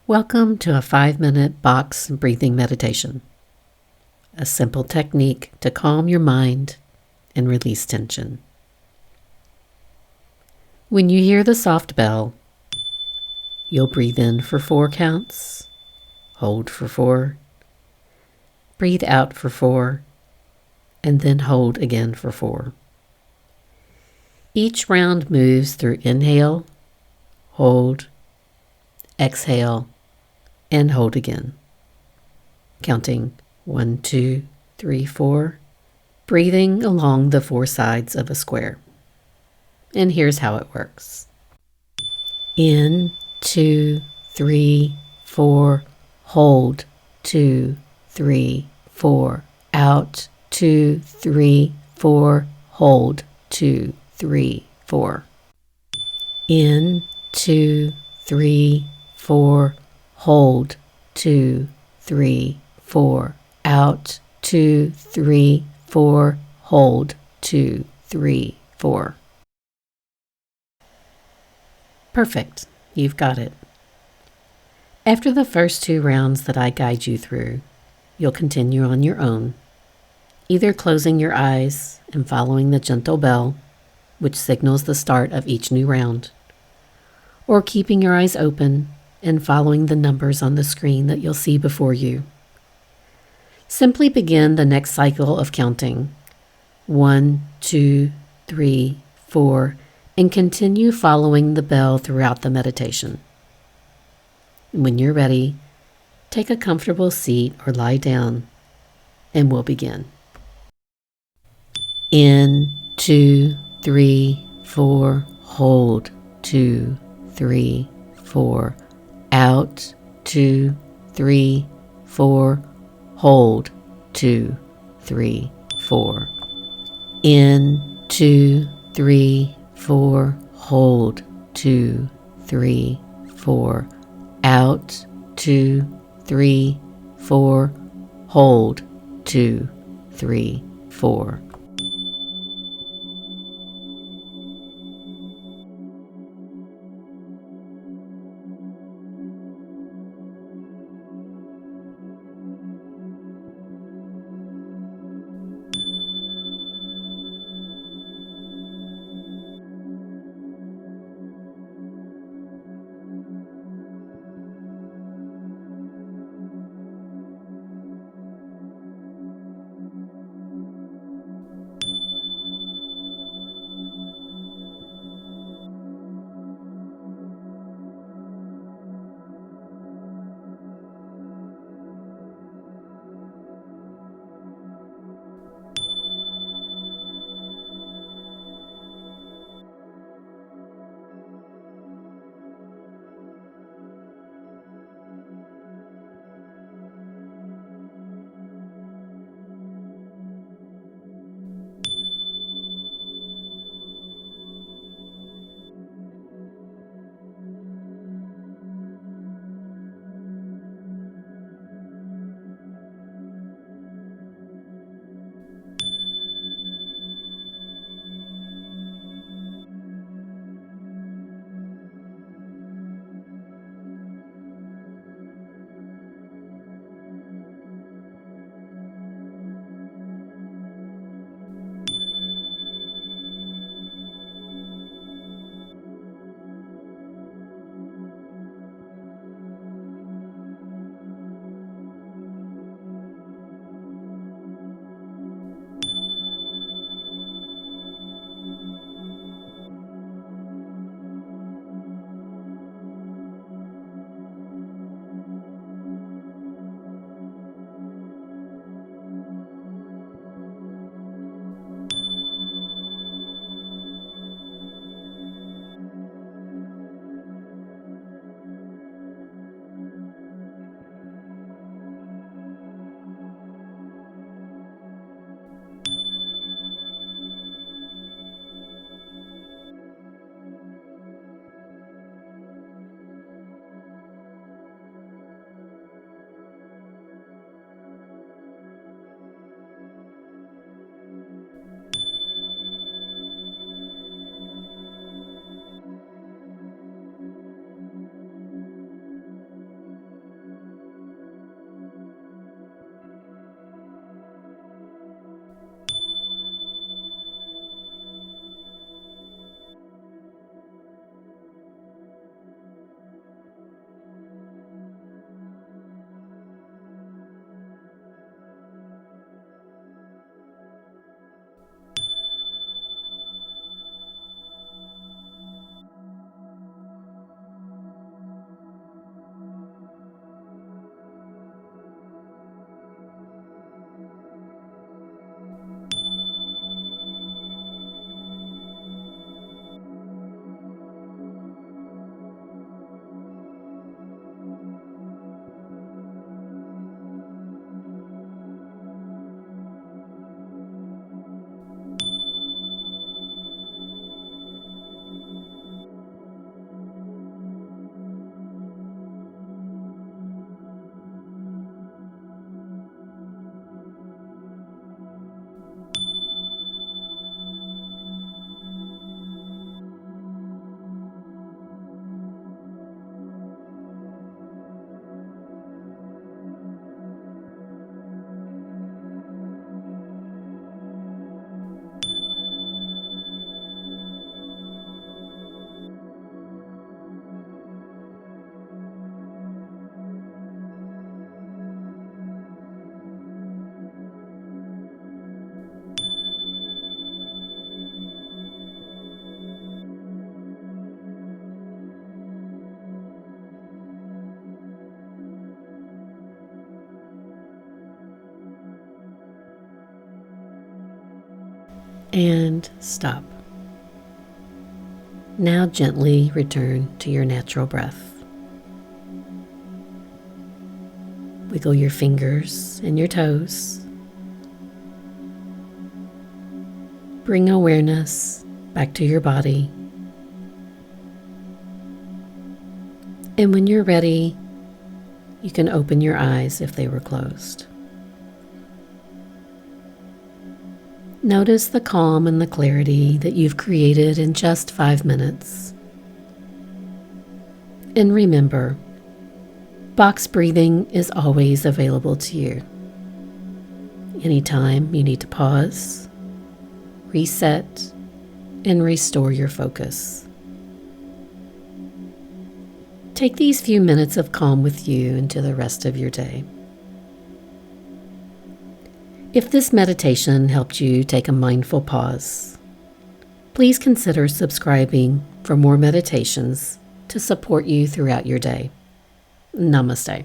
Welcome to a 5-minute box breathing meditation, a simple technique to calm your mind and release tension. When you hear the soft bell, you'll breathe in for 4 counts, hold for 4, breathe out for 4, and then hold again for 4. Each round moves through inhale, hold, exhale, and hold again, counting 1, 2, 3, 4, breathing along the 4 sides of a square. And here's how it works. In, 2, 3, 4, hold, 2, 3, 4, out, 2, 3, 4, hold, 2, 3, 4. In, 2, 3, 4, hold, 2, 3, 4, out, 2, 3, 4, hold, 2, 3, 4. Perfect. You've got it. After the first 2 rounds that I guide you through, you'll continue on your own, either closing your eyes and following the gentle bell, which signals the start of each new round, or keeping your eyes open and following the numbers on the screen that you'll see before you. Simply begin the next cycle of counting 1, 2, 3, 4, and continue following the bell throughout the meditation. When you're ready, take a comfortable seat or lie down, and we'll begin. In, 2, 3, 4, hold, 2, 3, 4, out, 2, 3, 4, hold, 2, 3, 4. In, 2, 3, 4, hold, 2, 3, 4, out, 2, 3, 4, hold, 2, 3, 4. and stop. Now gently return to your natural breath. Wiggle your fingers and your toes. Bring awareness back to your body. And when you're ready, you can open your eyes if they were closed. Notice the calm and the clarity that you've created in just 5 minutes. And remember, box breathing is always available to you. Anytime you need to pause, reset, and restore your focus. Take these few minutes of calm with you into the rest of your day. If this meditation helped you take a mindful pause, please consider subscribing for more meditations to support you throughout your day. Namaste.